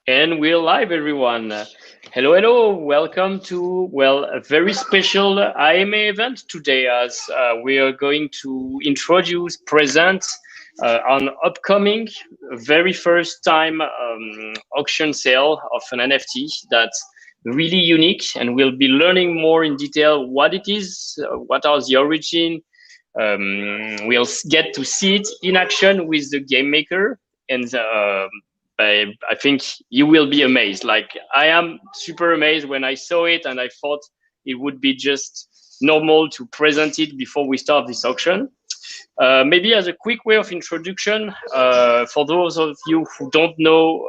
And we're live, everyone. Hello, hello. Welcome to, well, a very special IMA event today as we are going to introduce, present an upcoming, very first time auction sale of an NFT that's really unique. And we'll be learning more in detail what it is, what are the origin. We'll get to see it in action with the game maker and I think you will be amazed. Like I am super amazed when I saw it, and I thought it would be just normal to present it before we start this auction. Maybe as a quick way of introduction, for those of you who don't know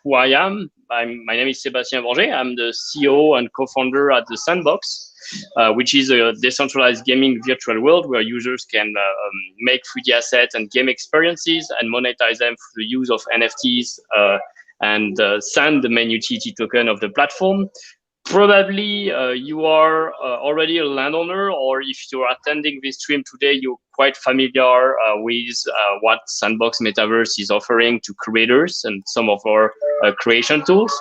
who I am, my name is Sébastien Borger. I'm the CEO and co-founder at the Sandbox, which is a decentralized gaming virtual world where users can make 3D assets and game experiences and monetize them through the use of NFTs and Sand, the main utility token of the platform. Probably you are already a landowner, or if you're attending this stream today, you're quite familiar with what Sandbox Metaverse is offering to creators and some of our creation tools.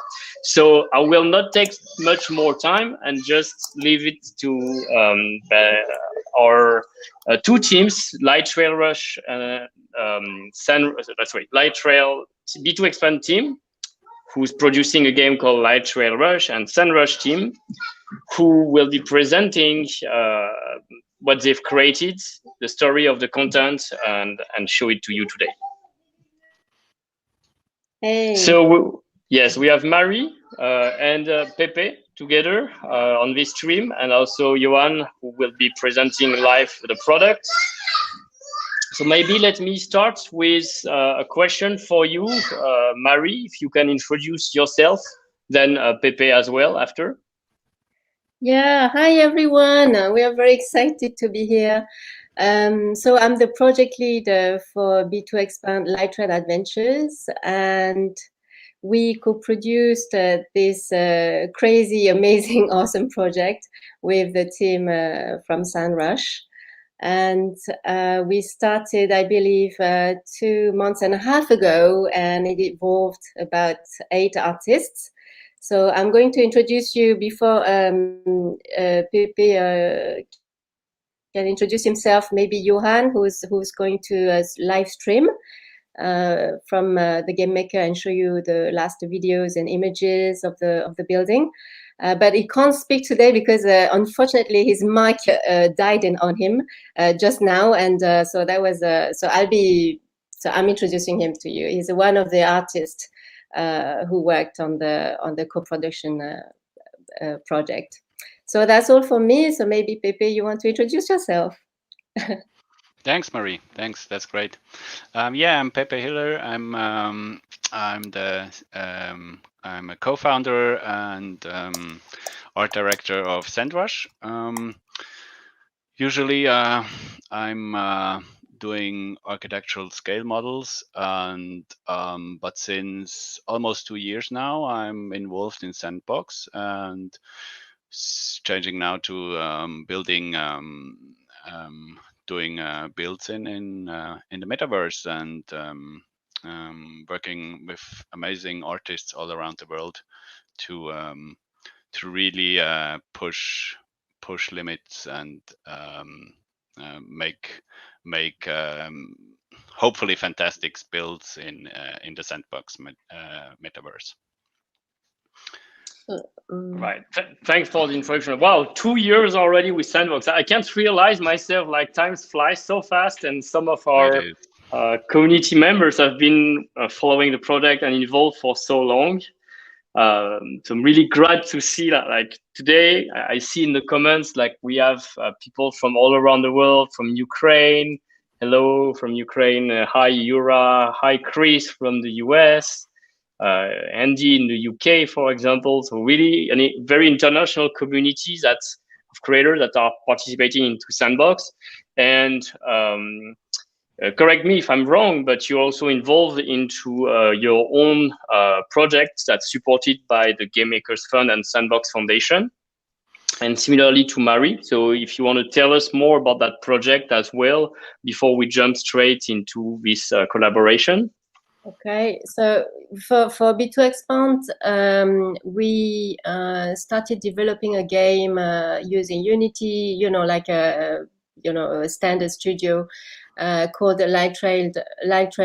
So I will not take much more time and just leave it to our two teams, Light Trail Rush, Light Trail B2 Expand team, who's producing a game called Light Trail Rush, and SunRush team, who will be presenting what they've created, the story of the content, and show it to you today. Hey. So yes, we have Marie and Pepe together on this stream, and also Johan, who will be presenting live the product. So maybe let me start with a question for you, Marie, if you can introduce yourself, then Pepe as well after. Yeah, hi everyone. We are very excited to be here. So I'm the project leader for B2 Expand Light Trail Adventures, and we co-produced this crazy, amazing, awesome project with the team from SunRush. And we started, I believe, 2.5 months ago, and it involved about 8 artists. So I'm going to introduce you before Pepe can introduce himself. Maybe Johan, who's going to live stream from the game maker and show you the last videos and images of the building. But he can't speak today because unfortunately his mic died on him just now, and so that was so I'm introducing him to you. He's one of the artists who worked on the co-production project. So that's all for me. So maybe Pepe, you want to introduce yourself? Thanks, Marie. Thanks. That's great. Yeah, I'm Pepe Hiller. I'm a co-founder and art director of SandRush. Usually, I'm doing architectural scale models, and but since almost 2 years now, I'm involved in Sandbox and changing now to building. Doing builds in the metaverse and working with amazing artists all around the world to really push limits and make hopefully fantastic builds in the Sandbox metaverse. Right. Thanks for the introduction. Wow, 2 years already with Sandbox. I can't realize myself, like times fly so fast, and some of our community members have been following the project and involved for so long. So I'm really glad to see that. Like today, I see in the comments, like we have people from all around the world, from Ukraine. Hello from Ukraine. Hi, Yura. Hi, Chris from the US. Andy in the UK, for example. So really a very international community of creators that are participating into Sandbox. And correct me if I'm wrong, but you're also involved into your own project that's supported by the Game Makers Fund and Sandbox Foundation. And similarly to Marie. So if you want to tell us more about that project as well, before we jump straight into this collaboration. Okay, so for B2Expand, we started developing a game using Unity, like a standard studio called Light Trail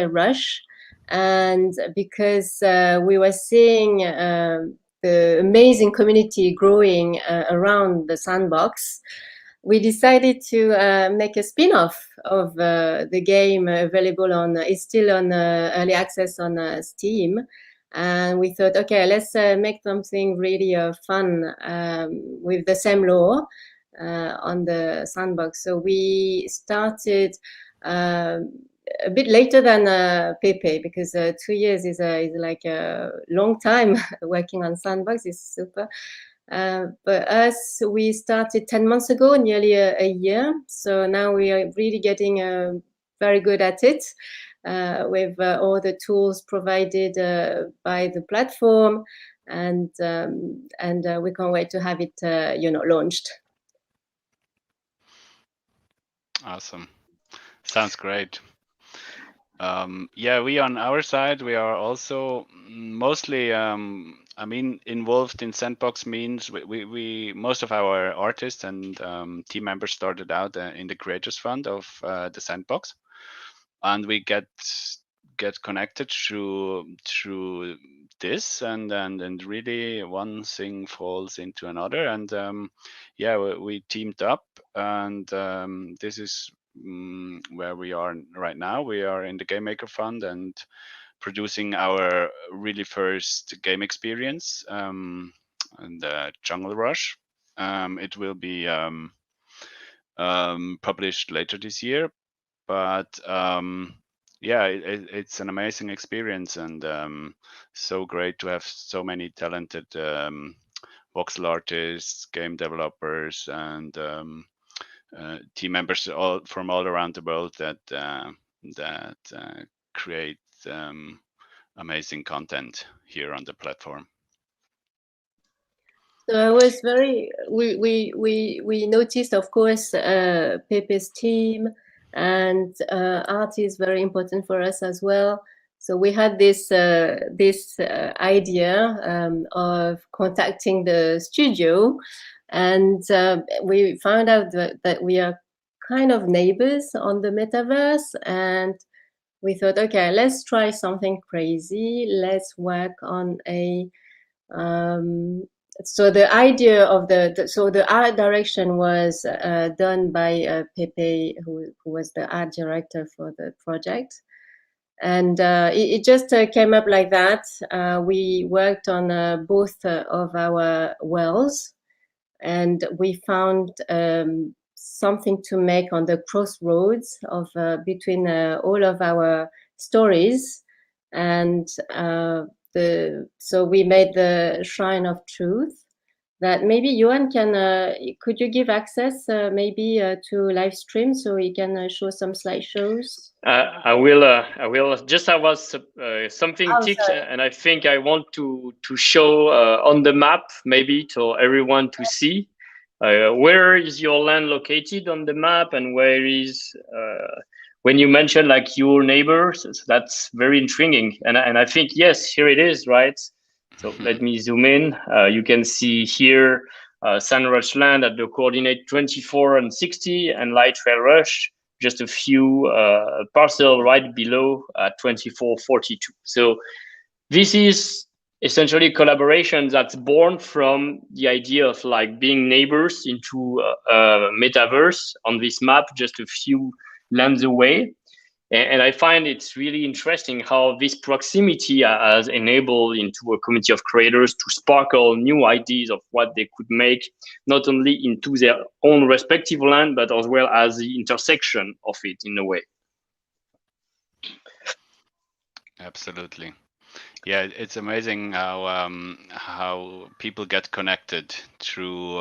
Rush, and because we were seeing the amazing community growing around the Sandbox, we decided to make a spin-off of the game available on, it's still on early access on Steam. And we thought, okay, let's make something really fun with the same lore on the Sandbox. So we started a bit later than Pepe, because 2 years is like a long time working on Sandbox. Is super. But us, we started 10 months ago, nearly a year. So now we are really getting very good at it with all the tools provided by the platform, and we can't wait to have it, launched. Awesome. Sounds great. Yeah, we on our side, we are also mostly, involved in Sandbox means we most of our artists and team members started out in the Creators Fund of the Sandbox, and we get connected through this, and really one thing falls into another, and yeah, we teamed up, and this is where we are right now. We are in the Game Maker Fund and producing our really first game experience, and Jungle Rush. It will be published later this year, but yeah, it's an amazing experience, and so great to have so many talented voxel artists, game developers, and team members from all around the world that create amazing content here on the platform. So I was we noticed, of course, Pepe's team, and art is very important for us as well. So we had this idea of contacting the studio, and we found out that we are kind of neighbors on the metaverse, and we thought, okay, let's try something crazy. Let's work on a so the idea of the art direction was done by Pepe, who was the art director for the project, and it just came up like that. We worked on both of our wells, and we found something to make on the crossroads of between all of our stories, and so we made the Shrine of Truth. That maybe Johan could you give access maybe to live stream so he can show some slideshows? I will. Just I was something ticked, sorry. and I think I want to show on the map maybe to everyone to see where is your land located on the map, and where is when you mention like your neighbors. So that's very intriguing, and I think yes, here it is, right? So let me zoom in. You can see here Sandrush land at the coordinate 24 and 60, and Light Trail Rush just a few parcel right below at 2442. So this is essentially collaboration that's born from the idea of like being neighbors into a metaverse on this map, just a few lands away. And I find it's really interesting how this proximity has enabled into a community of creators to sparkle new ideas of what they could make, not only into their own respective land, but as well as the intersection of it in a way. Absolutely. Yeah, it's amazing how people get connected through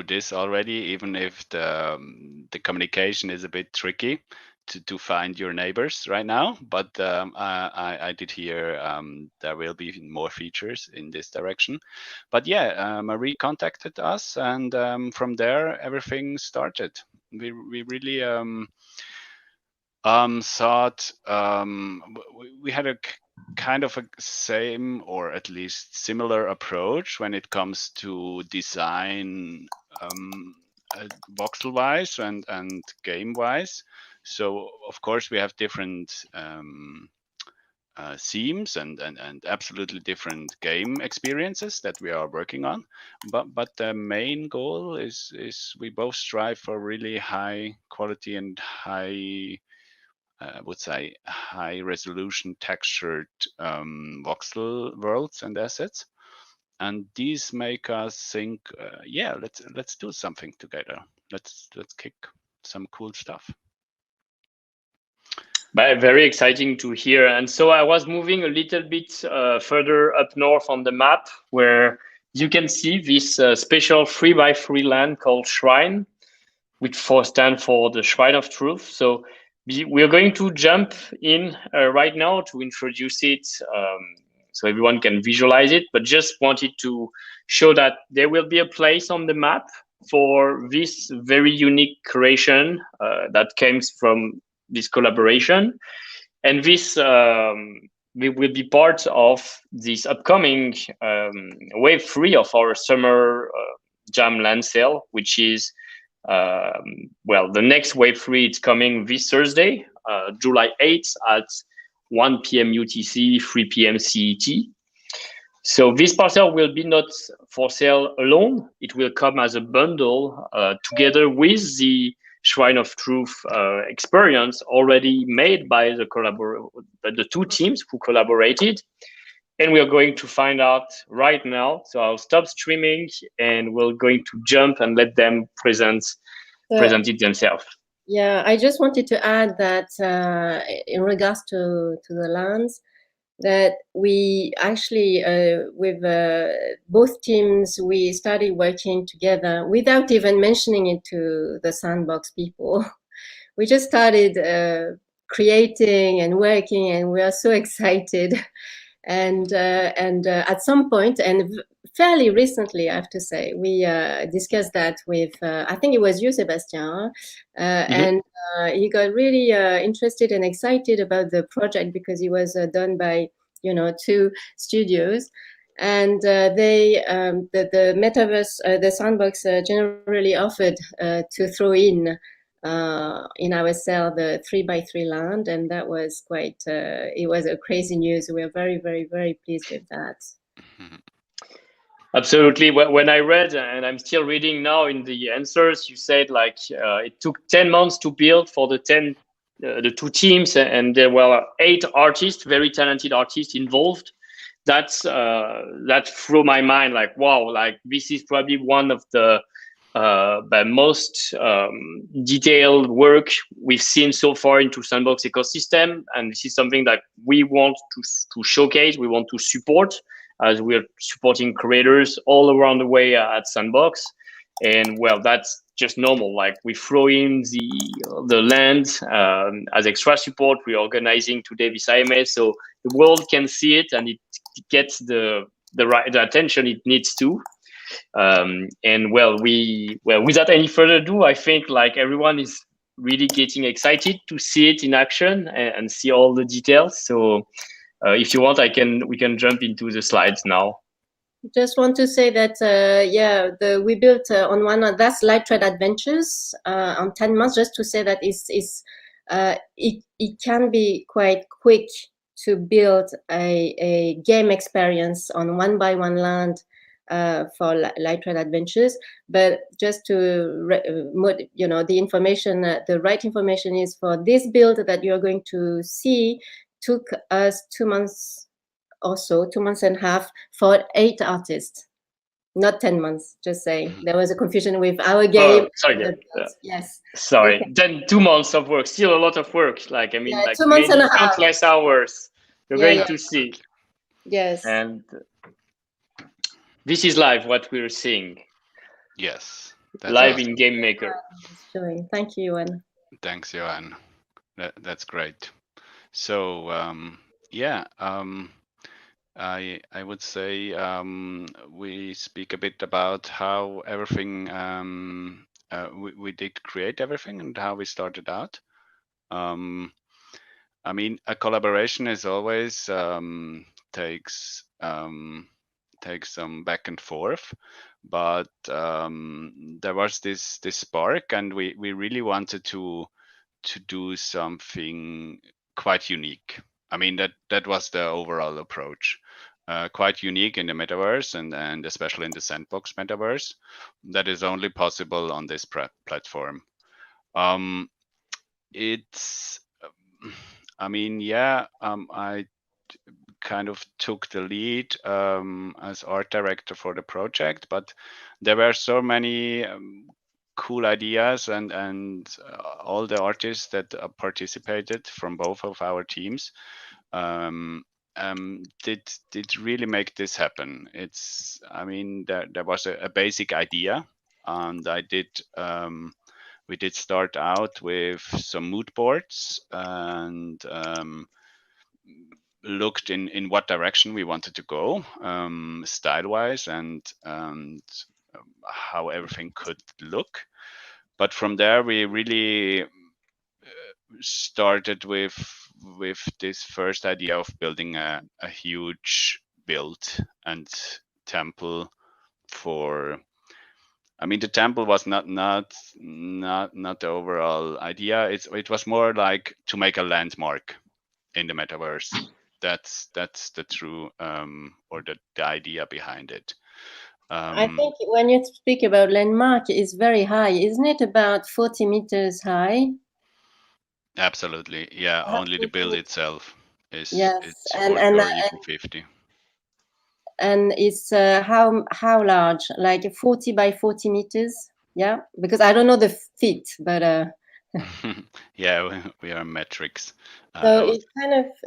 this already, even if the communication is a bit tricky to find your neighbors right now. But I did hear there will be more features in this direction. But yeah, Marie contacted us, and from there everything started. We really thought we had a kind of a same or at least similar approach when it comes to design, voxel wise and game wise. So of course we have different themes and absolutely different game experiences that we are working on, but the main goal is we both strive for really high quality and high, I would say, high resolution textured voxel worlds and assets, and these make us think, yeah, let's do something together. Let's kick some cool stuff. But very exciting to hear. And so I was moving a little bit further up north on the map, where you can see this special 3x3 land called Shrine, which stands for the Shrine of Truth. So we are going to jump in right now to introduce it, so everyone can visualize it, but just wanted to show that there will be a place on the map for this very unique creation that came from this collaboration. And this will be part of this upcoming wave 3 of our summer jam land sale, which is well, the next wave 3 is coming this Thursday, July 8th at 1 p.m. UTC, 3 p.m. CET. So this parcel will be not for sale alone. It will come as a bundle together with the Shrine of Truth experience already made by the two teams who collaborated. And we are going to find out right now. So I'll stop streaming and we're going to jump and let them present it themselves. Yeah, I just wanted to add that in regards to the lands, that we actually, with both teams, we started working together without even mentioning it to the Sandbox people. We just started creating and working, and we are so excited. And at some point, and fairly recently, I have to say, we discussed that with, I think it was you, Sebastian, and he got really interested and excited about the project because it was done by, two studios. And they, the metaverse, the Sandbox generally offered to throw in our cell the 3x3 land, and that was quite it was a crazy news. We are very, very, very pleased with that. Absolutely. When I read, and I'm still reading now in the answers, you said like it took 10 months to build for the two teams, and there were 8 artists, very talented artists involved. That threw my mind like, wow, like this is probably one of the most detailed work we've seen so far into Sandbox ecosystem, and this is something that we want to showcase. We want to support, as we're supporting creators all around the way at Sandbox. And well, that's just normal. Like we throw in the land as extra support. We're organizing today this IMA, so the world can see it and it gets the attention it needs to. And well, without any further ado, I think like everyone is really getting excited to see it in action and see all the details. So if you want, we can jump into the slides now. Just want to say that we built on one of that's Light Thread Adventures on 10 months. Just to say that it can be quite quick to build a game experience on 1x1 land for Light Thread Adventures. But just to the information, the right information is for this build that you're going to see took us 2 months or so, 2 months and a half for 8 artists, not 10 months. Just saying, there was a confusion with our game. Oh, sorry. Yes. Sorry. Okay. Then 2 months of work, still a lot of work. Like I mean, like 2 months and a half. Countless hours. You're going to see. Yes. And this is live what we're seeing. Yes. Live awesome. In Game Maker. Thank you, Johan. Thanks, Johan. That's great. So I would say we speak a bit about how everything we did create everything and how we started out. I mean, a collaboration is always takes some back and forth, but there was this spark, and we really wanted to do something quite unique. I mean, that was the overall approach. Quite unique in the metaverse, and especially in the Sandbox metaverse, that is only possible on this platform. It's, I mean, yeah, I kind of took the lead as art director for the project, but there were so many cool ideas, and all the artists that participated from both of our teams did really make this happen. It's, I mean, there was a basic idea, and we did start out with some mood boards, and looked in what direction we wanted to go, style wise, and how everything could look. But from there, we really started with this first idea of building a huge build and temple for. I mean, the temple was not the overall idea. It was more like to make a landmark in the metaverse. That's the true or the idea behind it. I think when you speak about landmark, it's very high, isn't it? About 40 meters high. Absolutely, yeah. Only the build itself is yes, it's and 40 or even 50. And it's how large? Like 40 by 40 meters? Yeah, because I don't know the feet, but yeah, we are metrics. so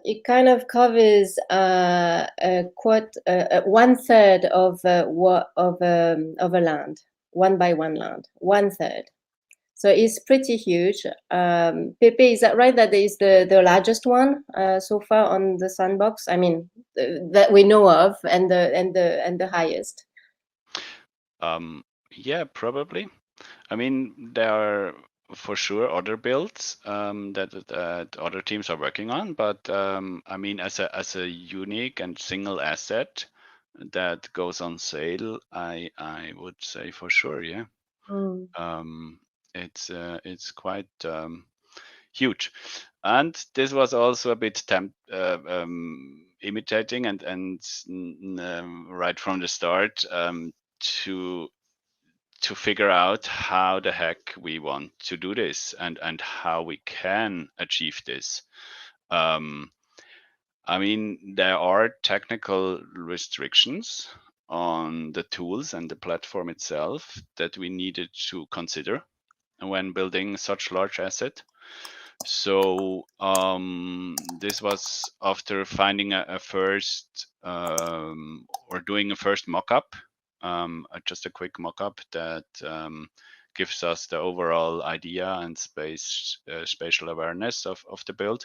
it kind of covers quite 1/3 of a land, 1 by 1 land, 1/3. So it's pretty huge. Pepe, is that right? That is the largest one so far on the Sandbox. I mean, that we know of, and the highest. Yeah, probably. I mean, there are for sure other builds that other teams are working on, but I mean, as a unique and single asset that goes on sale, I would say for sure, yeah. It's quite huge, and this was also a bit imitating and right from the start to figure out how the heck we want to do this, and how we can achieve this. I mean, there are technical restrictions on the tools and the platform itself that we needed to consider when building such large asset. So this was after finding a first or doing a first mock-up, just a quick mock-up that gives us the overall idea and spatial awareness of the build.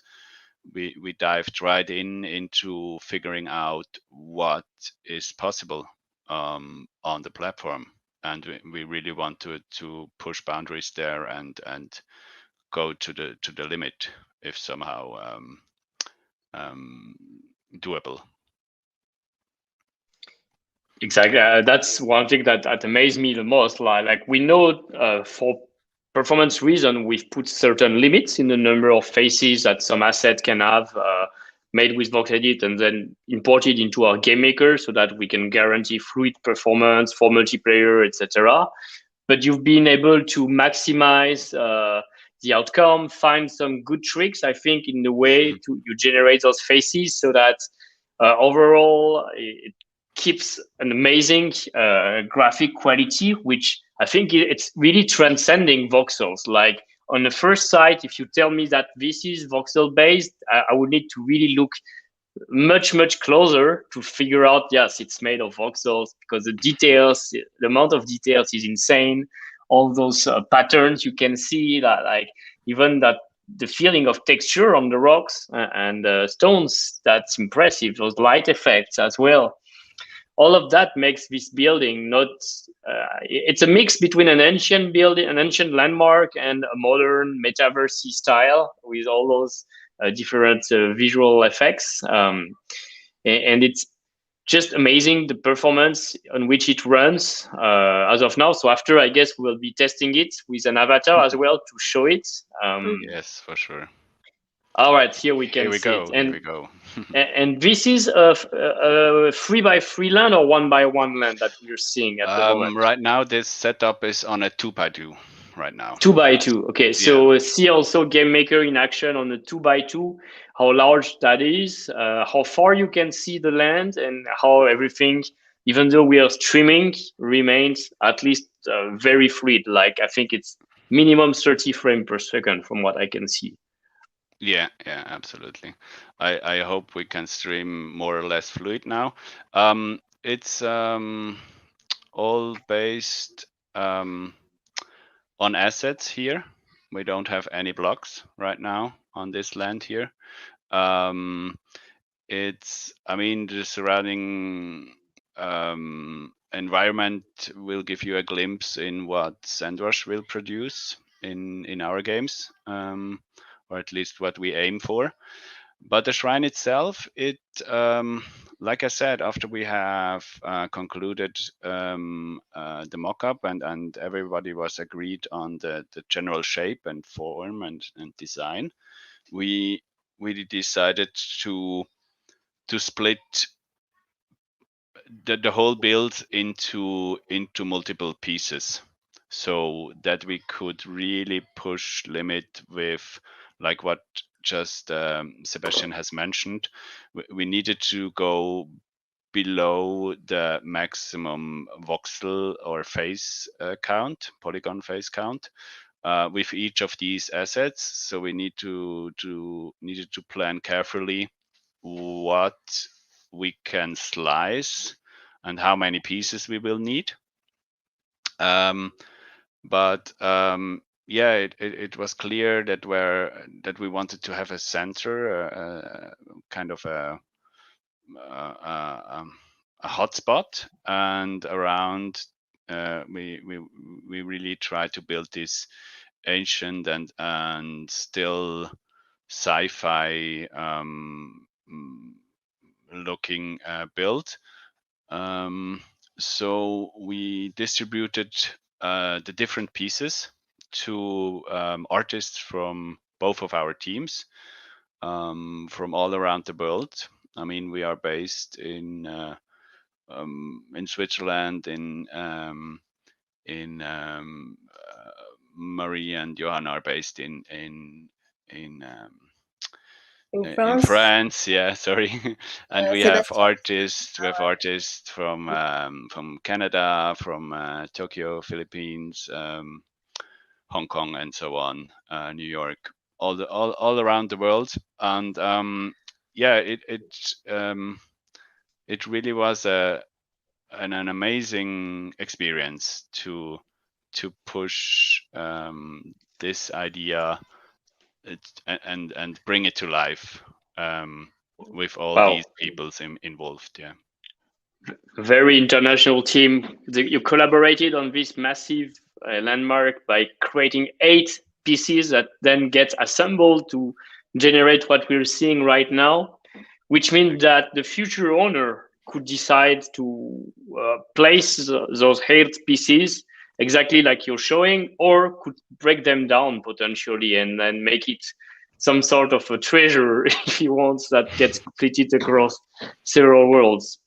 We dived right into figuring out what is possible on the platform, and we really wanted to push boundaries there and go to the limit if somehow doable. Exactly. That's one thing that amazed me the most. Like we know for performance reason, we've put certain limits in the number of faces that some asset can have made with VoxEdit and then imported into our game maker so that we can guarantee fluid performance for multiplayer, etc. But you've been able to maximize the outcome, find some good tricks, I think, in the way you generate those faces so that overall it keeps an amazing graphic quality, which I think it's really transcending voxels. Like on the first sight, if you tell me that this is voxel based, I would need to really look much closer to figure out, yes, it's made of voxels, because the amount of details is insane. All those patterns you can see, that like even that the feeling of texture on the rocks and stones, that's impressive. Those light effects as well. all of that makes this building not. It's a mix between an ancient building, an ancient landmark, and a modern metaverse style with all those different visual effects. And it's just amazing the performance on which it runs as of now. So after, I guess we'll be testing it with an avatar as well to show it. Yes, for sure. All right, here we can Here we see go. it. And Here we go. and this is a 3x3 land or 1x1 land that we're seeing at the moment. Right now, this setup is on a 2x2 right now. 2x2. Okay, so see also Game Maker in action on the 2x2, how large that is, how far you can see the land, and how everything, even though we are streaming, remains at least very fluid. Like I think it's minimum 30 frames per second from what I can see. Yeah, absolutely. I hope we can stream more or less fluid now. It's all based on assets here. We don't have any blocks right now on this land here. The surrounding environment will give you a glimpse in what SandRush will produce in our games, or at least what we aim for. But the shrine itself, like I said, after we have concluded the mock-up and everybody was agreed on the general shape and form and design, we decided to split the whole build into multiple pieces, so that we could really push limit with, like what just Sebastian has mentioned. We needed to go below the maximum voxel or phase count, polygon phase count, with each of these assets. So we needed to plan carefully what we can slice and how many pieces we will need. It was clear that we wanted to have a center, kind of a hotspot, and around we really try to build this ancient and still sci-fi looking build. So we distributed the different pieces to artists from both of our teams, from all around the world. I mean, we are based in Switzerland, Marie and Johan are based in France. Yeah, sorry. And we have artists. We have artists from Canada, from Tokyo, Philippines, Hong Kong, and so on, New York, all around the world. And it really was an amazing experience to push this idea and bring it to life with all these people involved. Yeah, very international team. You collaborated on this massive landmark by creating 8 pieces that then get assembled to generate what we're seeing right now, which means that the future owner could decide to place those 8 pieces exactly like you're showing, or could break them down potentially and then make it some sort of a treasure if he wants, that gets completed across several worlds.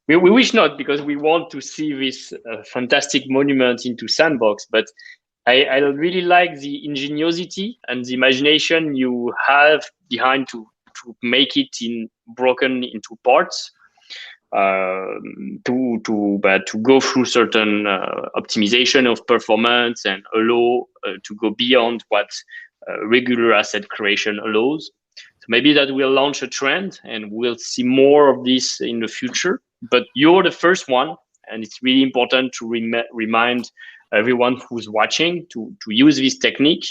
We wish not, because we want to see this fantastic monument into Sandbox, but I really like the ingenuity and the imagination you have behind to make it broken into parts, to go through certain optimization of performance and allow to go beyond what regular asset creation allows. So maybe that will launch a trend, and we'll see more of this in the future. But you're the first one, and it's really important to remind everyone who's watching to use this technique.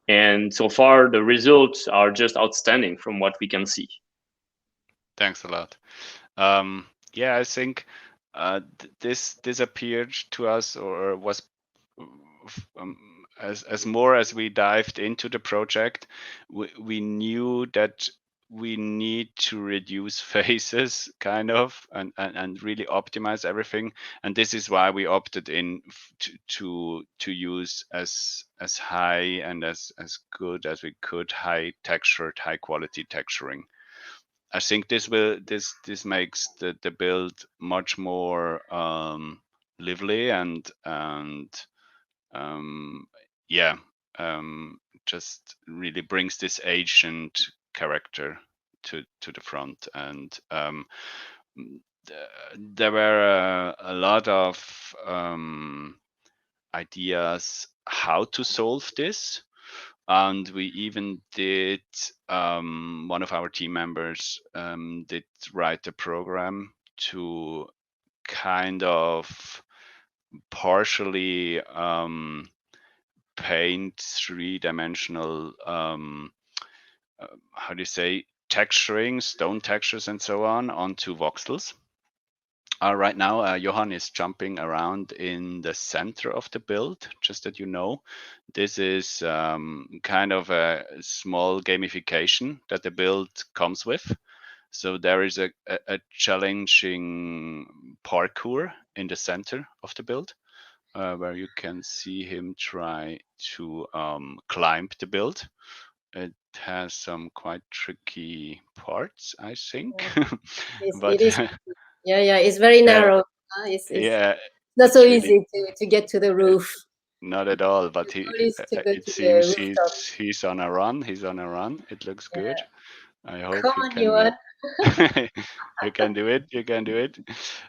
And so far, the results are just outstanding from what we can see. Thanks a lot. I think this appeared to us, or was as more as we dived into the project, we knew that we need to reduce phases kind of and really optimize everything, and this is why we opted in to use as high and as good as we could high textured, high quality texturing. I think this makes the build much more lively and yeah, just really brings this ancient character to the front. And there were a lot of ideas how to solve this. And we even did, one of our team members did write a program to kind of partially paint three-dimensional, how do you say, texturing, stone textures and so on onto voxels. Right now, Johan is jumping around in the center of the build, just that you know. This is kind of a small gamification that the build comes with. So there is a challenging parkour in the center of the build, where you can see him try to climb the build. It has some quite tricky parts, I think. But it is. Yeah, it's very narrow. It's yeah, not so it's really easy to get to the roof. not at all. But The goal is to go it to the seems rooftop. he's on a run. He's on a run. It looks good. I hope Come he on, can. Johan. You can do it. You can do it.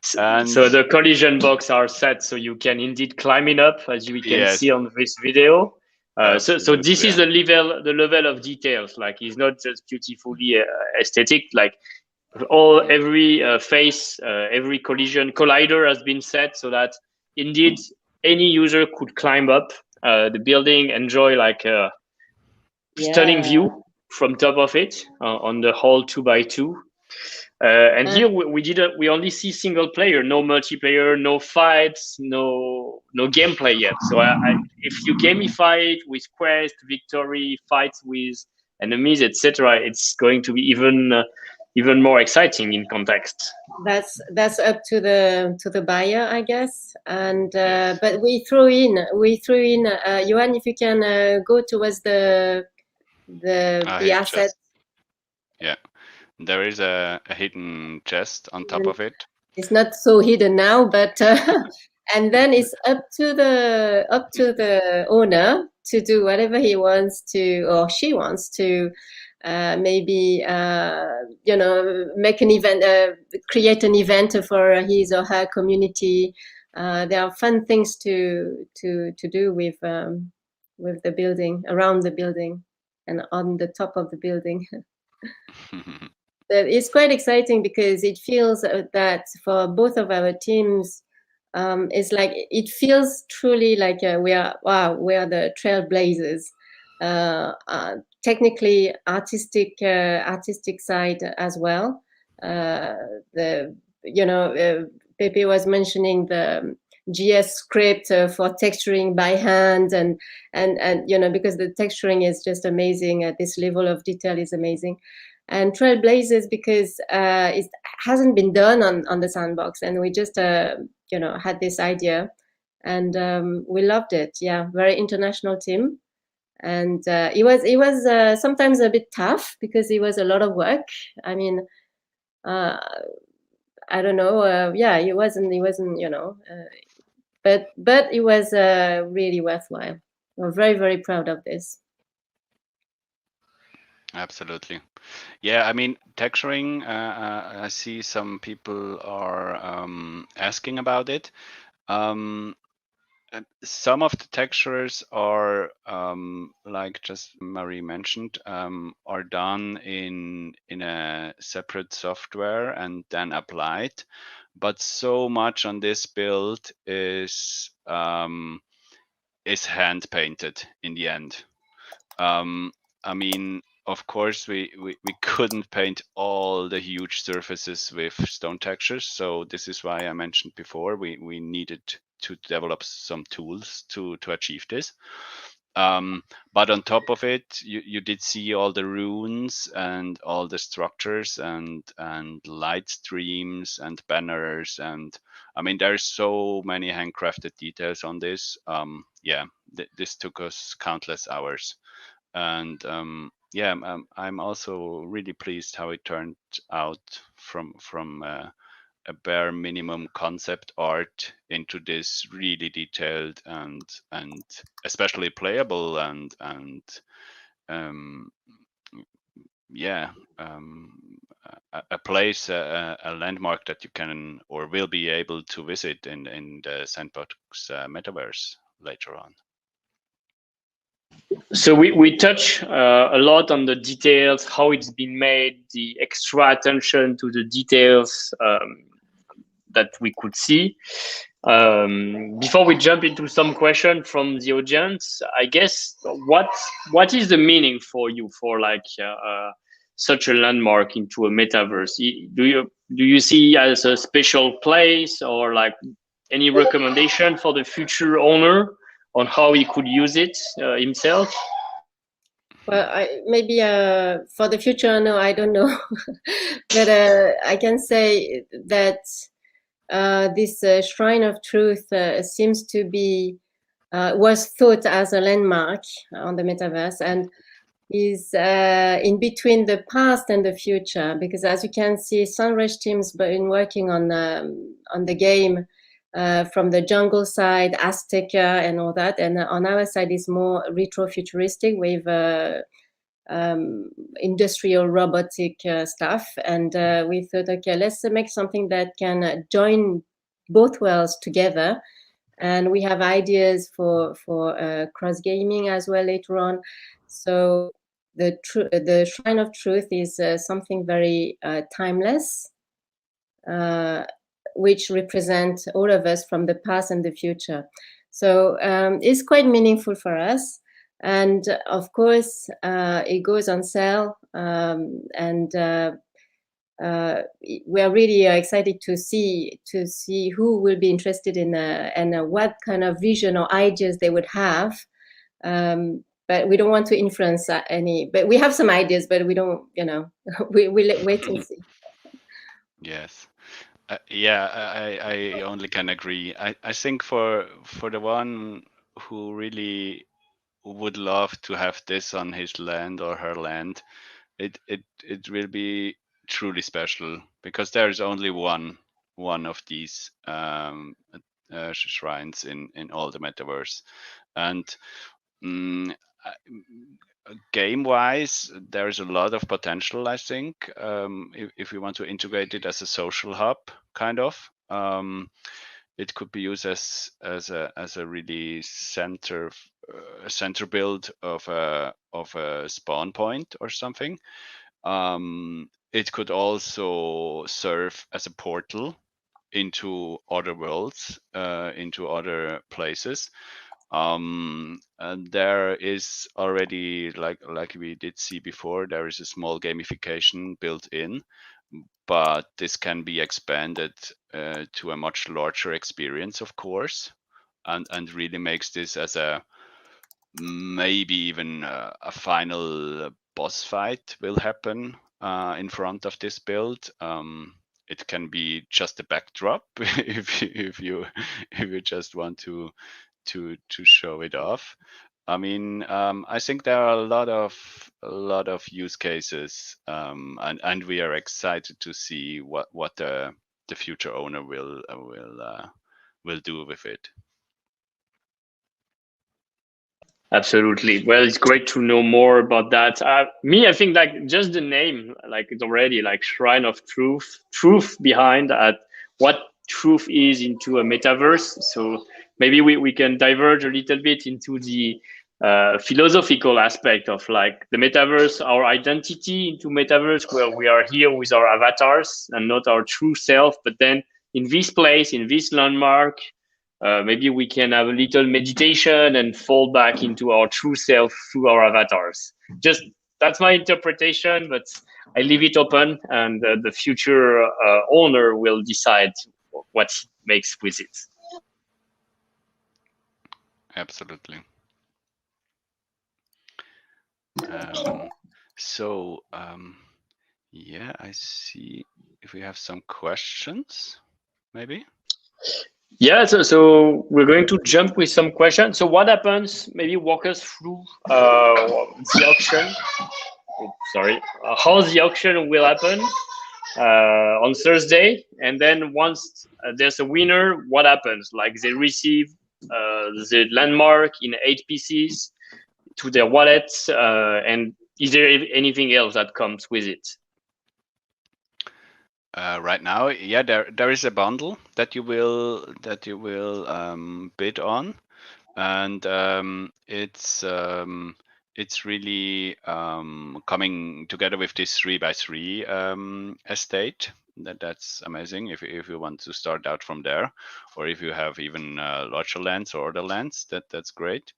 So, And so the collision box are set so you can indeed climb it up, as we can yes, see on this video. So this absolutely. is the level of details. Like, it's not just beautifully aesthetic. Like, every face, every collider has been set so that indeed any user could climb up the building, enjoy like a stunning view from top of it on the whole 2x2. And here we only see single player, no multiplayer, no fights, no gameplay yet. So if you gamify it with quest, victory, fights with enemies, etc., it's going to be even more exciting in context. That's up to the buyer, I guess. And but we threw in Johan, if you can go towards the asset. Yeah, there is a hidden chest on top of it. It's not so hidden now, but and then it's up to the owner to do whatever he wants to, or she wants to, maybe make an event, create an event for his or her community. There are fun things to do with the building, around the building, and on the top of the building. It's quite exciting because it feels that for both of our teams, it's like it feels truly like we are the trailblazers. Technically, artistic side as well. Pepe was mentioning the GS script for texturing by hand, and because the texturing is just amazing. This level of detail is amazing. And trailblazers because it hasn't been done on the Sandbox, and we just had this idea, and we loved it. Yeah, very international team, and it was sometimes a bit tough because it was a lot of work. I mean, I don't know. It wasn't but it was really worthwhile. We're very, very proud of this. Absolutely. Yeah, I mean, texturing, I see some people are asking about it. Some of the textures are, like just Marie mentioned, are done in a separate software and then applied. But so much on this build is hand painted in the end. I mean, of course, we couldn't paint all the huge surfaces with stone textures. So this is why I mentioned before we needed to develop some tools to achieve this. But on top of it, you did see all the runes and all the structures and light streams and banners, and I mean there's so many handcrafted details on this. Yeah, this took us countless hours, and yeah, I'm also really pleased how it turned out from a bare minimum concept art into this really detailed and especially playable and um, yeah, a place, a landmark that you can or will be able to visit in the Sandbox metaverse later on. So we touch a lot on the details, how it's been made, the extra attention to the details that we could see. Before we jump into some question from the audience, I guess what is the meaning for you for like such a landmark into a metaverse? Do you see as a special place or like any recommendation for the future owner on how he could use it himself? Well, maybe for the future, no, I don't know. But I can say that this Shrine of Truth seems to be, was thought as a landmark on the metaverse and is in between the past and the future, because as you can see, Sunrush team's been working on the game from the jungle side, Azteca and all that, and on our side is more retro-futuristic with industrial robotic stuff. And we thought, okay, let's make something that can join both worlds together. And we have ideas for cross gaming as well later on. So the Shrine of Truth is something very timeless, which represents all of us from the past and the future. So it's quite meaningful for us. And of course, it goes on sale, and we are really excited to see who will be interested in and what kind of vision or ideas they would have. But we don't want to influence any. But we have some ideas, but we don't. We wait and see. Yes. Yeah, I only can agree. I think for the one who really would love to have this on his land or her land, it will be truly special because there is only one of these shrines in all the metaverse, and game wise there's a lot of potential, I think, if we want to integrate it as a social hub kind of. It could be used as a really center build of a spawn point or something. It could also serve as a portal into other worlds, into other places. And there is already, like we did see before, there is a small gamification built in, but this can be expanded to a much larger experience, of course, and really makes this as a maybe even a final boss fight will happen in front of this build. It can be just a backdrop if you just want to show it off. I mean, I think there are a lot of use cases, and we are excited to see what the future owner will do with it. Absolutely. Well, it's great to know more about that. I think like just the name, like it's already like Shrine of Truth behind at what truth is into a metaverse. So maybe we can diverge a little bit into the philosophical aspect of like the metaverse, our identity into metaverse, where we are here with our avatars and not our true self. But then in this place, in this landmark, maybe we can have a little meditation and fall back into our true self through our avatars. Just that's my interpretation, but I leave it open, and the future owner will decide what he makes with it. Absolutely. Yeah, I see if we have some questions, maybe. Yeah, so we're going to jump with some questions. So what happens? Maybe walk us through the auction. Sorry, how the auction will happen on Thursday, and then once there's a winner, what happens? Like they receive the landmark in 8 pieces to their wallets, and is there anything else that comes with it? Right now, yeah, there is a bundle that you will bid on, and it's really coming together with this 3x3 estate. That's amazing if you want to start out from there, or if you have even larger lands or other lands, that's great.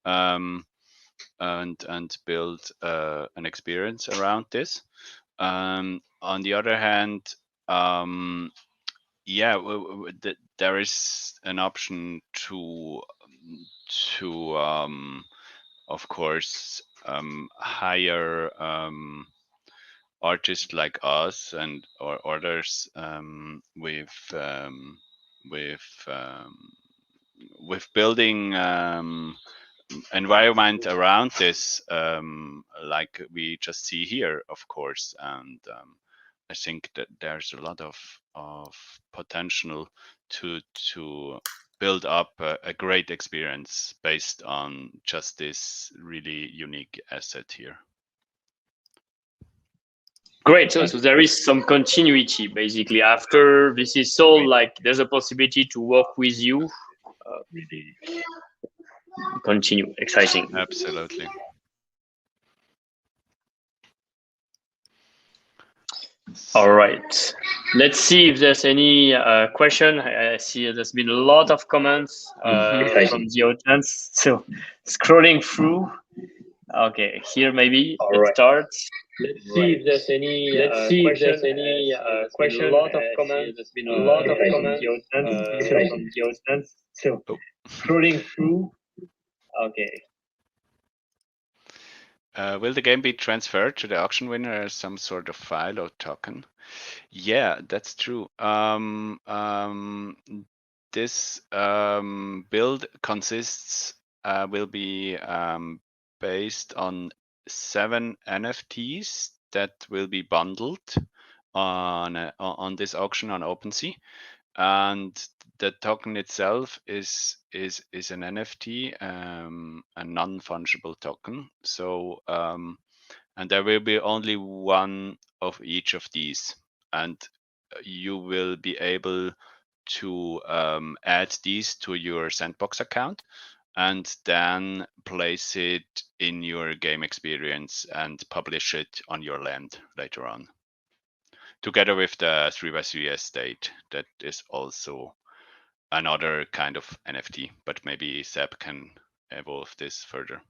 And build an experience around this. On the other hand, yeah, there is an option to of course hire artists like us and or others with building environment around this, like we just see here, of course. And I think that there's a lot of potential to build up a great experience based on just this really unique asset here. Great. So there is some continuity basically after this is sold. Like there's a possibility to work with you. Really continue. Exciting. Absolutely. All right. Let's see if there's any question. I see there's been a lot of comments from the audience. So scrolling through. Okay, here maybe let's start. Let's see if there's any question. A lot of comments. There's been a lot of comments from the audience. So scrolling through. Okay. Will the game be transferred to the auction winner as some sort of file or token? Yeah, that's true. This build consists will be based on 7 NFTs that will be bundled on this auction on OpenSea, and the token itself is an NFT, a non-fungible token. So and there will be only one of each of these, and you will be able to add these to your Sandbox account and then place it in your game experience and publish it on your land later on, together with the 3x3 estate. That is also another kind of NFT, but maybe Seb can evolve this further.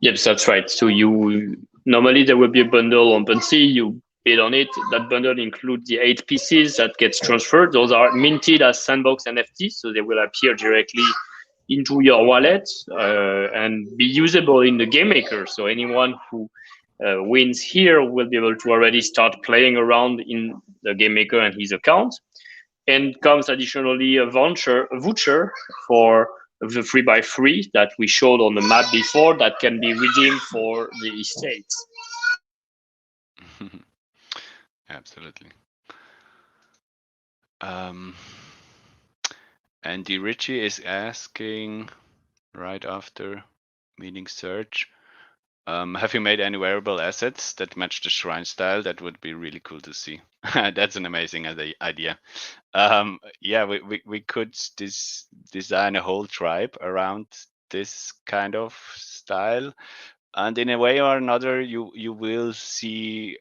Yes, that's right. So you normally there will be a bundle on OpenSea. You bid on it. That bundle includes the 8 pieces that gets transferred. Those are minted as Sandbox NFTs, so they will appear directly into your wallet and be usable in the game maker. So anyone who wins here will be able to already start playing around in the game maker and his account. And comes additionally a voucher for the 3x3 that we showed on the map before that can be redeemed for the estates. Absolutely. Andy Ritchie is asking right after meaning search, have you made any wearable assets that match the shrine style? That would be really cool to see. That's an amazing idea. Yeah, we could design a whole tribe around this kind of style, and in a way or another, you will see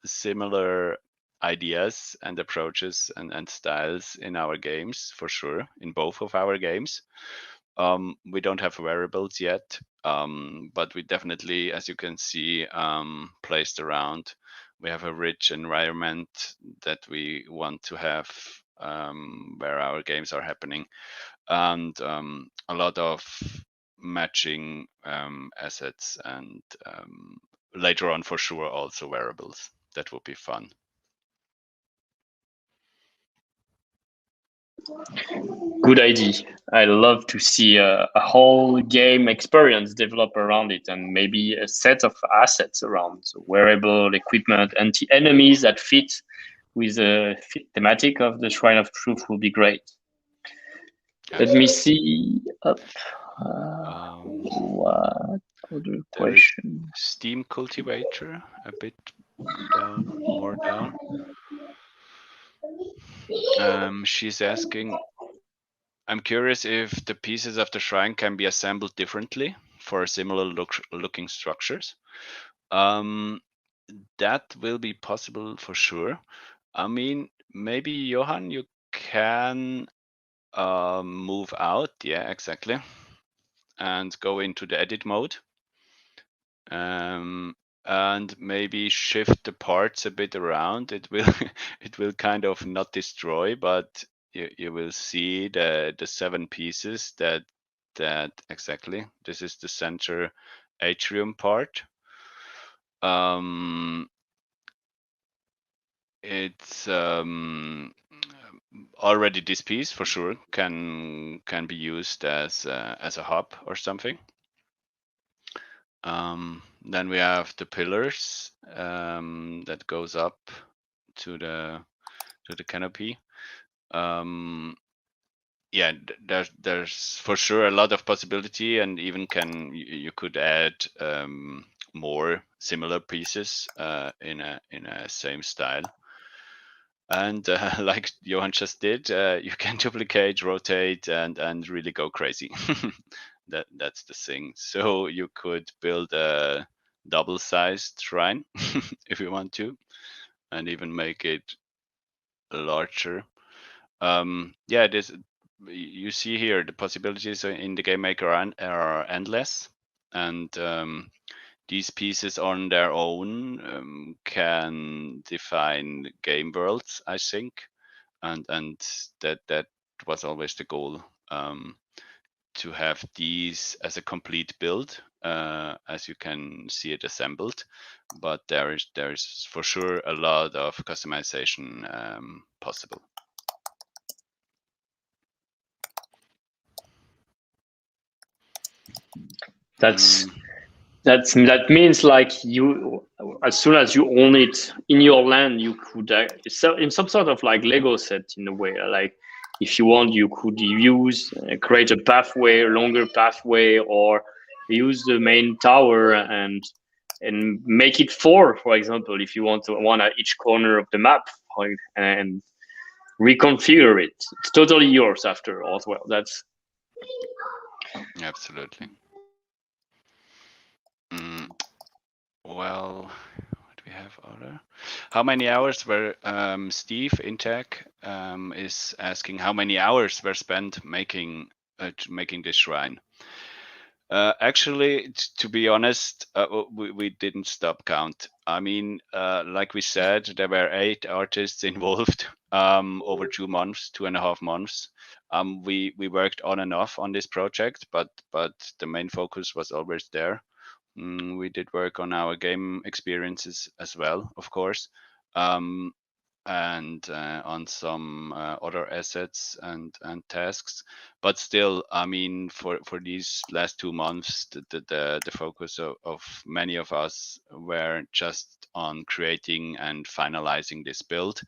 similar ideas and approaches and styles in our games, for sure, in both of our games. We don't have variables yet, but we definitely, as you can see, placed around. We have a rich environment that we want to have where our games are happening, and a lot of matching assets, and later on for sure also variables. That would be fun. Good idea. I love to see a whole game experience develop around it, and maybe a set of assets around, so wearable equipment and enemies that fit with the thematic of the Shrine of Truth will be great. Let me see up. What other question? Steam cultivator, a bit down, more down. She's asking, I'm curious if the pieces of the shrine can be assembled differently for similar looking structures. That will be possible for sure. I mean, maybe Johan, you can move out, yeah, exactly, and go into the edit mode, and maybe shift the parts a bit around. It will it will kind of not destroy, but you will see the 7 pieces that exactly. This is the center atrium part. It's already this piece for sure can be used as a hub or something. Then we have the pillars that goes up to the canopy. Yeah, there's for sure a lot of possibility, and even you could add more similar pieces in a same style. And like Johan just did, you can duplicate, rotate, and really go crazy. That's the thing. So you could build a double-sized shrine if you want to, and even make it larger. Yeah, you see here the possibilities in the game maker are endless, and these pieces on their own can define game worlds, I think, and that was always the goal, to have these as a complete build, as you can see it assembled. But there is for sure a lot of customization possible. That means like you, as soon as you own it in your land, you could in some sort of like Lego set in a way. Like if you want, you could create a pathway, a longer pathway, or use the main tower and make it 4, for example, if you want one at each corner of the map, and reconfigure it. It's totally yours after all as well. That's absolutely. Well, what do we have other? How many hours were Steve in tech is asking how many hours were spent making this shrine? Actually, to be honest, we didn't stop count. I mean, like we said, there were 8 artists involved over 2 months, 2.5 months. We worked on and off on this project, but the main focus was always there. We did work on our game experiences as well, of course, and on some other assets and tasks. But still, I mean, for these last 2 months, the focus of many of us were just on creating and finalizing this build.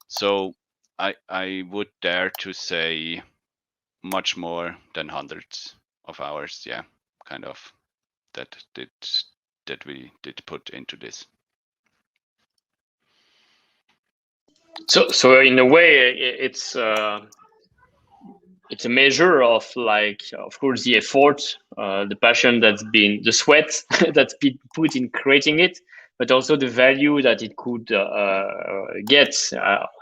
So I would dare to say much more than hundreds of hours. Yeah, kind of. That we did put into this. So in a way, it's a measure of, like, of course, the effort, the passion the sweat that's been put in creating it, but also the value that it could get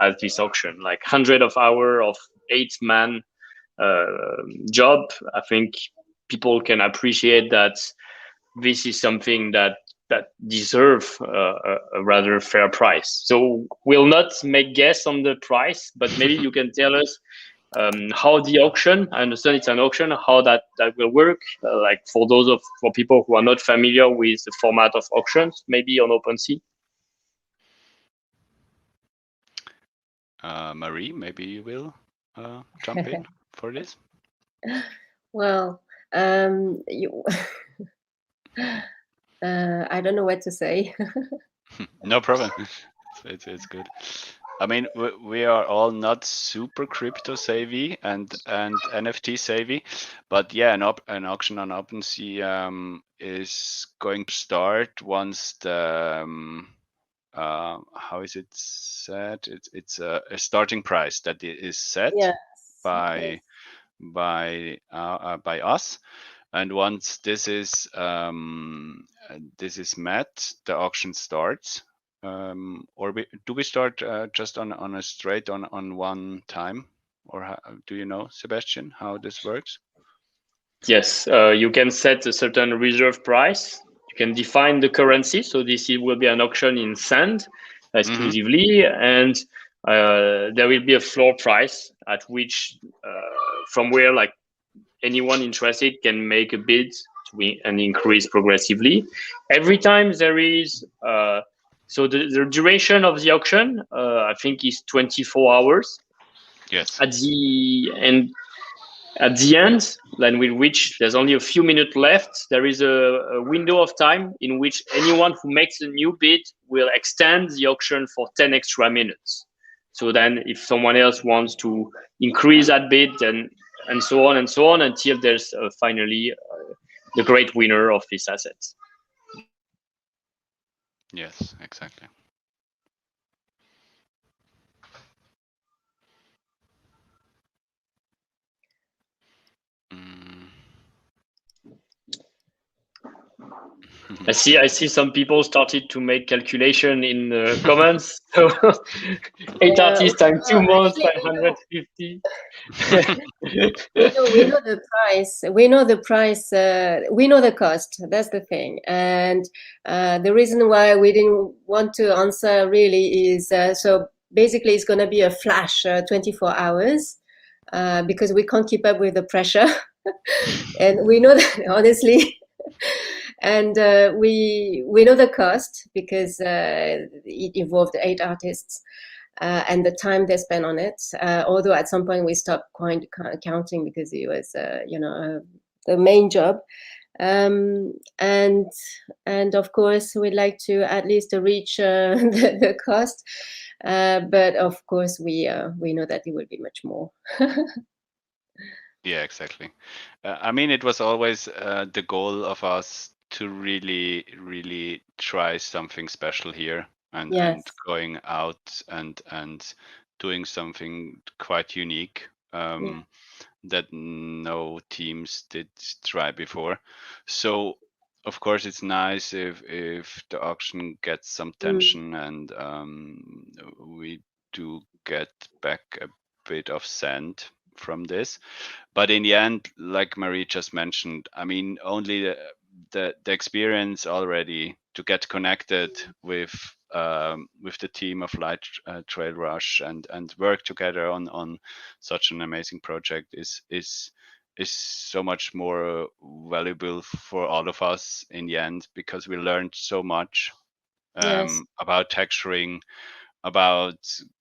at this auction, like 100 of hours of 8 man job, I think people can appreciate that this is something that deserve a rather fair price. So we'll not make guess on the price, but maybe you can tell us how the auction. I understand it's an auction. How that will work? Like for people who are not familiar with the format of auctions, maybe on OpenSea. Marie, maybe you will jump in for this. Well, I don't know what to say. No problem. It's good. I mean, we are all not super crypto savvy and NFT savvy, but yeah, an auction on OpenSea is going to start once the how is it said? It's a starting price that is set by us, and once this is met, the auction starts. Or do we start just on a straight on one time, or do you know, Sebastian, how this works? Yes, you can set a certain reserve price. You can define the currency. So this will be an auction in sand exclusively, and there will be a floor price at which, from where like anyone interested can make a bid and increase progressively. Every time there is, so the duration of the auction, I think, is 24 hours. Yes. At the end, then with which there's only a few minutes left, there is a window of time in which anyone who makes a new bid will extend the auction for 10 extra minutes. So then if someone else wants to increase that bid, then and so on until there's finally the great winner of this asset. Yes, exactly. I see some people started to make calculation in the comments. So 8 artists times 2 months, 550. We know the price. We know the price. We know the cost. That's the thing. And the reason why we didn't want to answer really is so basically it's going to be a flash 24 hours because we can't keep up with the pressure. And we know that, honestly. And we know the cost because it involved 8 artists. And the time they spent on it. Although at some point we stopped counting because it was, the main job. And of course, we'd like to at least reach the cost. But of course, we know that it will be much more. Yeah, exactly. I mean, it was always the goal of us to really try something special here. And going out and doing something quite unique that no teams did try before. So of course it's nice if the auction gets some tension and we do get back a bit of sand from this. But in the end, like Marie just mentioned, I mean, only the experience already to get connected with the team of Light Trail Rush and work together on such an amazing project is so much more valuable for all of us in the end, because we learned so much about texturing, about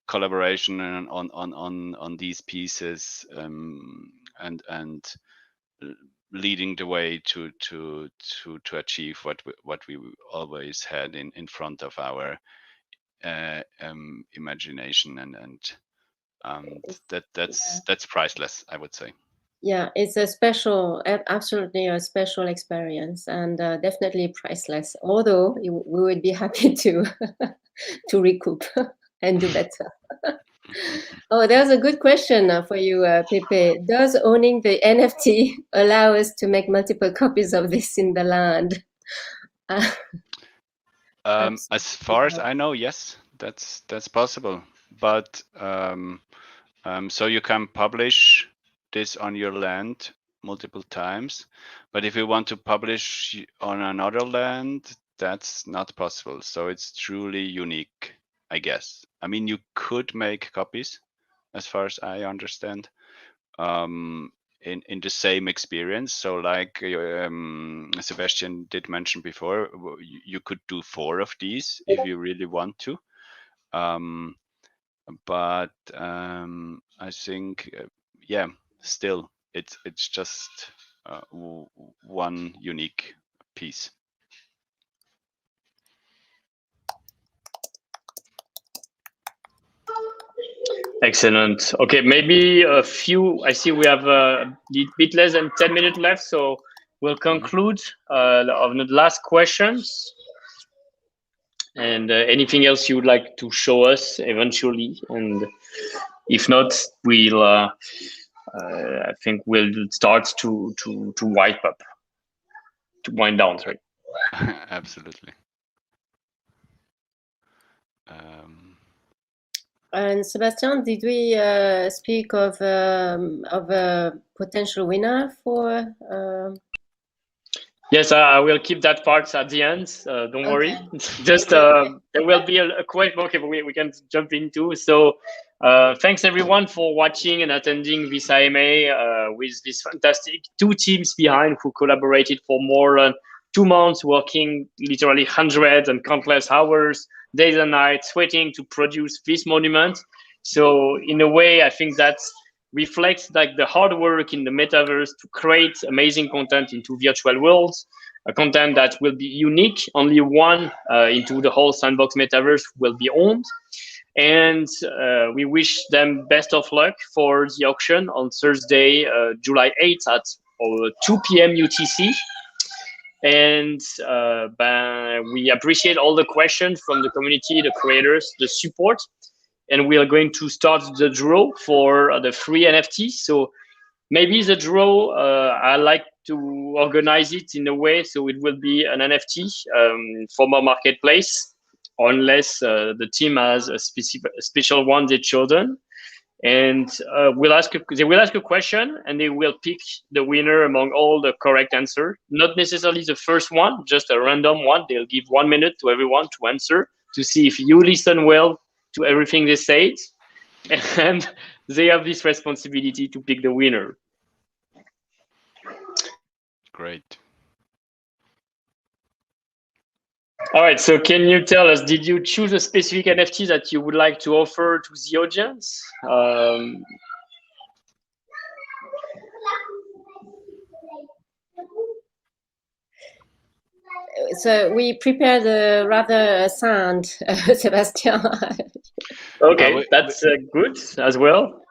collaboration on these pieces, and leading the way to achieve what we always had in front of our imagination, and that's priceless, I would say. Yeah, it's absolutely a special experience, and definitely priceless. Although we would be happy to to recoup and do better. Oh, there's a good question for you, Pepe. Does owning the NFT allow us to make multiple copies of this in the land? As far as I know, yes, that's possible. But so you can publish this on your land multiple times. But if you want to publish on another land, that's not possible. So it's truly unique, I guess. I mean, you could make copies, as far as I understand, in the same experience. So like Sebastian did mention before, you could do 4 of these if you really want to. But I think, yeah, still it's just one unique piece. Excellent. Okay, maybe a few. I see we have a bit less than 10 minutes left, so we'll conclude on the last questions. And anything else you would like to show us eventually? And if not, we'll. I think we'll start to wind up, to wind down. Sorry. Absolutely. And Sebastian, did we speak of a potential winner for? Yes, I will keep that part at the end. Don't worry. Just there will be a question. Okay, but we can jump into. So thanks everyone for watching and attending this IMA with this fantastic 2 teams behind who collaborated for more than 2 months, working literally hundreds and countless hours, days and nights, sweating to produce this monument. So in a way, I think that's reflects like the hard work in the metaverse to create amazing content into virtual worlds, a content that will be unique. Only one into the whole Sandbox metaverse will be owned. And we wish them best of luck for the auction on Thursday, July 8th at 2 p.m. UTC. And we appreciate all the questions from the community, the creators, the support. And we are going to start the draw for the free NFTs. So maybe the draw, I like to organize it in a way so it will be an NFT from our marketplace, unless the team has a special one they've chosen. And they will ask a question, and they will pick the winner among all the correct answers. Not necessarily the first one, just a random one. They'll give 1 minute to everyone to answer to see if you listen well to everything they say, and they have this responsibility to pick the winner. Great. All right, so can you tell us, did you choose a specific NFT that you would like to offer to the audience? So we prepared a rather sound, Sebastian. Okay, that's good as well.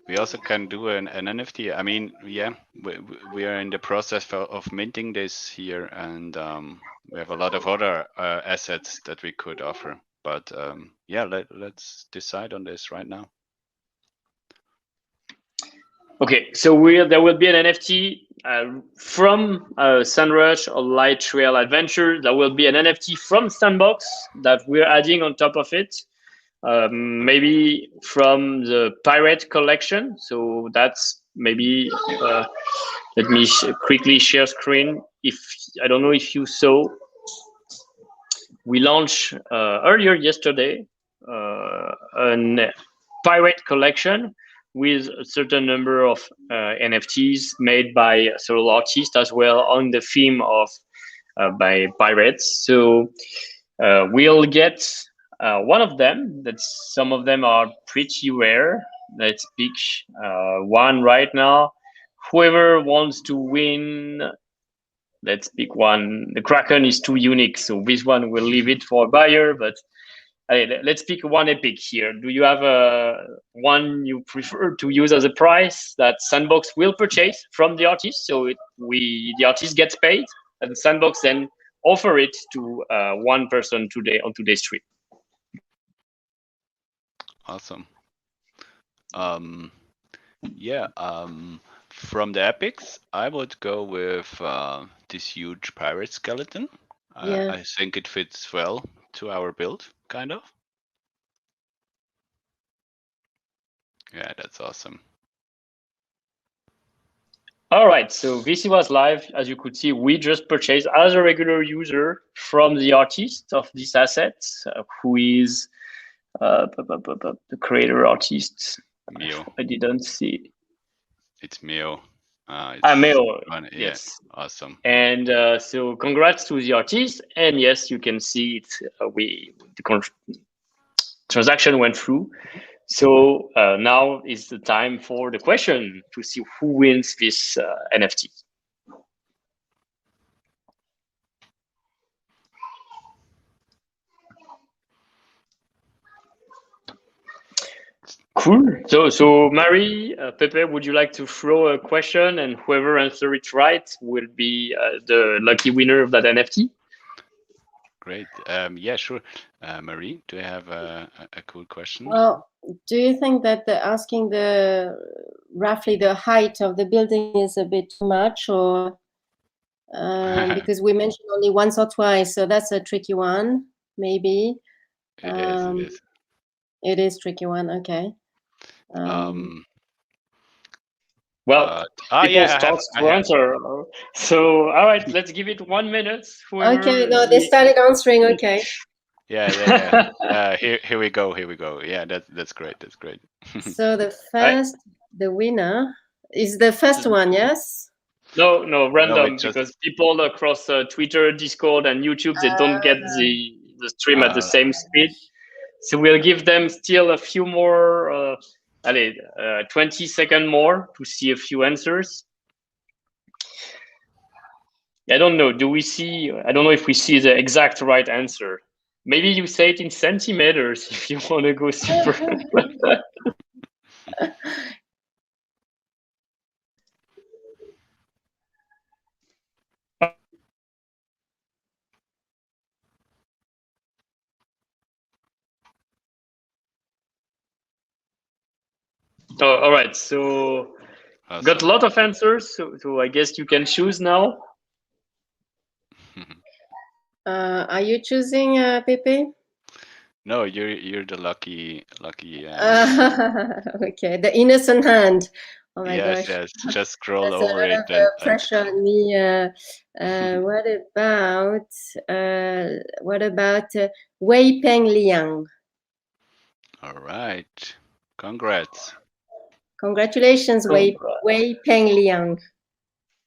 We also can do an NFT. I mean, yeah, we are in the process of minting this here, and we have a lot of other assets that we could offer. But yeah, let's decide on this right now. Okay, so there will be an NFT from Sunrush or Light Trail Adventure. There will be an NFT from Sandbox that we're adding on top of it. Maybe from the Pirate collection. So that's maybe, let me quickly share screen. If I don't know if you saw, we launched earlier yesterday a Pirate collection with a certain number of NFTs made by solo artists as well on the theme of by pirates. So we'll get one of them. Some of them are pretty rare. Let's pick one right now. Whoever wants to win, let's pick one. The Kraken is too unique, so this one we'll leave it for a buyer. But let's pick one epic here. Do you have one you prefer to use as a price that Sandbox will purchase from the artist? So the artist gets paid, and Sandbox then offer it to one person today on today's stream. Awesome. Yeah. From the epics, I would go with this huge pirate skeleton. Yeah. I think it fits well to our build, kind of. Yeah, that's awesome. All right, so this was live. As you could see, we just purchased as a regular user from the artist of this asset, who is the creator artist. Mio. I didn't see. It's Mio. Meo, Yeah, yes. awesome. And so congrats to the artist. And yes, you can see it. The transaction went through. So now is the time for the question to see who wins this NFT. Cool. So Mary, Pepe, would you like to throw a question, and whoever answers it right will be the lucky winner of that NFT? Great. Yeah, sure. Marie, do you have a cool question? Well, do you think that asking roughly the height of the building is a bit too much, or because we mentioned only once or twice, so that's a tricky one, maybe. It is. It is tricky one. Okay. Well, people start to have. answer. So, all right, let's give it 1 minute. Okay, no, they started answering. Okay. Yeah. Here we go. Yeah, that's great. That's great. So the winner is the first one, yes? No, random, just... because people across Twitter, Discord, and YouTube, they don't get the stream at the same speed. So we'll give them still a few more, 20 seconds more to see a few answers. I don't know. I don't know if we see the exact right answer. Maybe you say it in centimeters if you want to go super. Oh, all right. So awesome. Got a lot of answers. So I guess you can choose now. Are you choosing Pepe? No, you're the lucky. Okay, the innocent hand. Oh my gosh! Yes, just scroll That's over it. Pressure on me. What about Wei Peng Liang? All right, congrats. Congratulations, Wei Peng Liang.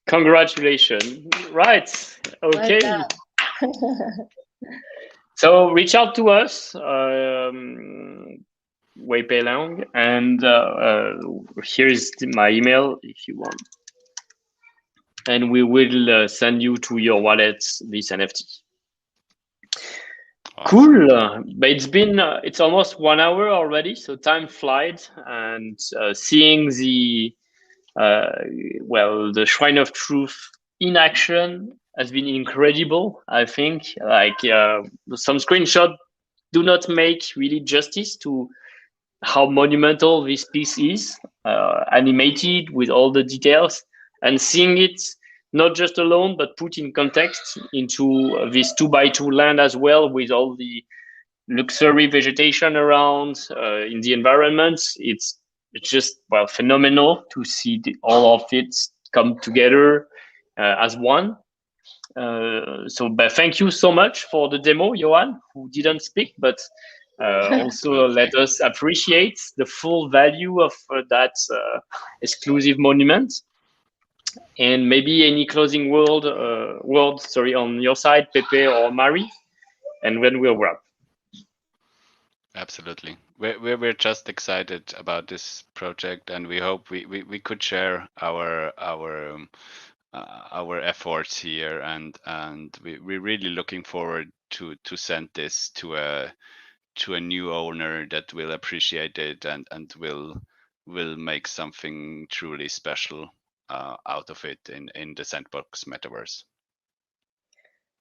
Congratulations. Right. Okay. So reach out to us, Wei Peng Liang, and here is my email if you want. And we will send you to your wallet this NFT. Awesome. Cool. But it's almost 1 hour already, so time flies, and seeing the Shrine of Truth in action has been incredible. I think some screenshots do not make really justice to how monumental this piece is, animated with all the details, and seeing it not just alone, but put in context into this 2x2 land as well, with all the luxury vegetation around in the environment. It's just phenomenal to see all of it come together as one. But thank you so much for the demo, Johan, who didn't speak, but also let us appreciate the full value of that exclusive monument. And maybe any closing words on your side, Pepe or Mari, and then we'll wrap. Absolutely. We're just excited about this project, and we hope we could share our efforts here, and we're really looking forward to send this to a new owner that will appreciate it and will make something truly special out of it in the Sandbox metaverse.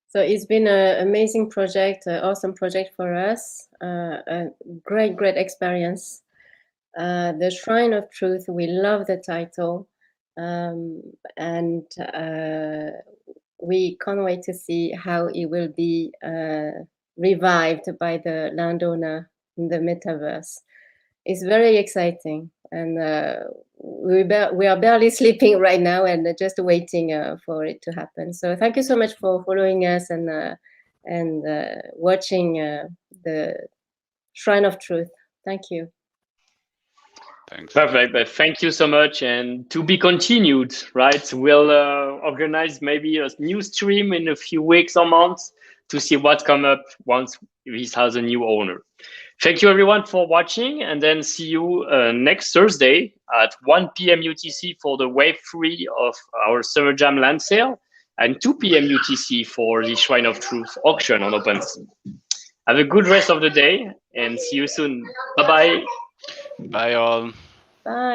So it's been an amazing project, an awesome project for us, a great experience. The Shrine of Truth, we love the title, and we can't wait to see how it will be revived by the landowner in the metaverse. It's very exciting. and we are barely sleeping right now and just waiting for it to happen. So thank you so much for following us and watching the Shrine of Truth. Thank you. Thanks. Perfect. Thank you so much, and to be continued, right? We'll organize maybe a new stream in a few weeks or months to see what come up once this has a new owner. Thank you everyone for watching, and then see you next Thursday at 1 p.m. UTC for the wave 3 of our Summer Jam land sale, and 2 p.m. UTC for the Shrine of Truth auction on OpenSea. Have a good rest of the day, and see you soon. Bye-bye. Bye all. Bye.